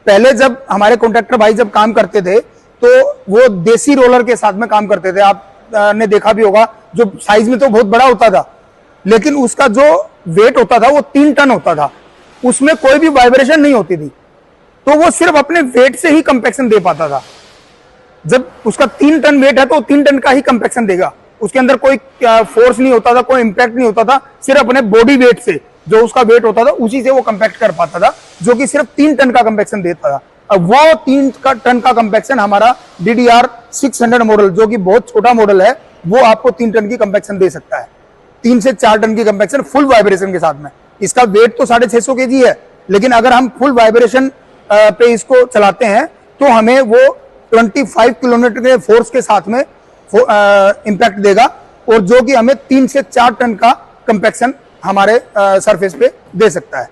पहले जब हमारे कॉन्ट्रैक्टर भाई जब काम करते थे तो वो देसी रोलर के साथ में काम करते थे। आप ने देखा भी होगा, जो साइज में तो बहुत बड़ा होता था, लेकिन उसका जो वेट होता था वो 3 टन होता था, उसमें कोई भी वाइब्रेशन नहीं होती थी, तो वो सिर्फ अपने वेट से ही कंपैक्शन दे पाता था। जब उसका 3 टन वेट है तो 3 टन का ही कंपैक्शन देगा, उसके अंदर कोई फोर्स नहीं होता था, कोई इंपैक्ट नहीं होता था, सिर्फ अपने बॉडी वेट से जो उसका वेट होता था उसी से वो कंपैक्ट कर पाता था, जो कि सिर्फ 3 टन का कंपैक्शन देता था। अब वो 3 टन का कंपैक्शन हमारा DDR 600 मॉडल, जो कि बहुत छोटा मॉडल है, वो आपको 3 टन की कंपैक्शन दे सकता है। 3 से 4 टन की कंपैक्शन फुल वाइब्रेशन के साथ में। इसका वेट तो 650 kg है, लेकिन अगर हम फुल वाइब्रेशन पे इसको चलाते हैं तो हमें वो 25 किलोमीटर के फोर्स के साथ में इंपैक्ट देगा, और जो कि हमें 3 से 4 टन का कंपैक्शन हमारे सरफेस पे दे सकता है।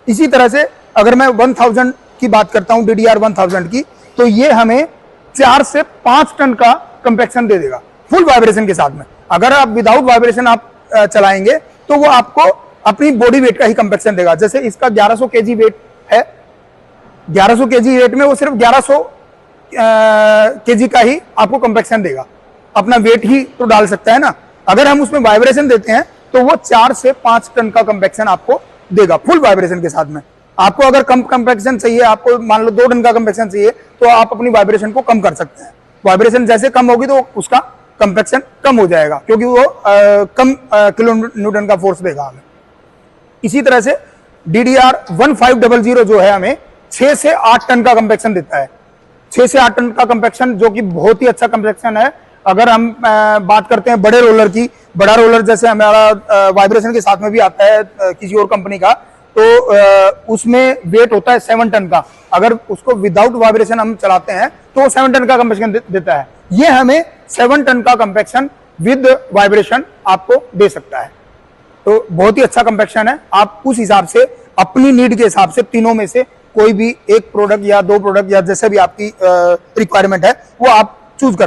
इसी तरह से अगर मैं 1000 की बात करता हूं, DDR 1000 की, तो ये हमें 4 से 5 टन का कंपैक्शन दे देगा फुल वाइब्रेशन के साथ में। अगर आप विदाउट वाइब्रेशन आप चलाएंगे तो वो आपको अपनी बॉडी वेट का ही कंपैक्शन देगा। जैसे इसका 1100 kg वेट है, 1100 kg वेट में वो सिर्फ 1100 kg का ही आपको कंपैक्शन देगा, अपना वेट ही तो डाल सकता है ना। अगर हम उसमें वाइब्रेशन देते हैं तो वो 4 से 5 टन का कंपैक्शन आपको देगा फुल वाइब्रेशन के साथ में। आपको अगर कम कंपैक्शन चाहिए, आपको मान लो 2 टन का कंपैक्शन चाहिए, तो आप अपनी वाइब्रेशन को कम कर सकते हैं। वाइब्रेशन जैसे कम होगी तो उसका कंपैक्शन कम हो जाएगा, क्योंकि वो कम किलो न्यूटन का फोर्स देगा हमें। इसी तरह से DDR 1500 जो है हमें 6 से 8 टन का कंपैक्शन देता है। 6 से 8 टन का कंपैक्शन, जो कि बहुत ही अच्छा कंपैक्शन है। अगर हम बात करते हैं बड़े रोलर की, बड़ा रोलर जैसे हमारा वाइब्रेशन के साथ में भी आता है किसी और कंपनी का, तो उसमें वेट होता है 7 टन का। अगर उसको विदाउट वाइब्रेशन हम चलाते हैं तो वो 7 टन का कंपैक्शन देता है। ये हमें 7 टन का कंपैक्शन विद वाइब्रेशन आपको दे सकता है। तो बहुत ही अच्छा कंपैक्शन है। आप उस हिसाब से अपनी नीड के हिसाब से तीनों में से कोई भी एक प्रोडक्ट या 2 प्रोडक्ट या जैसे भी आपकी रिक्वायरमेंट है वो आप चूज कर सकते हैं।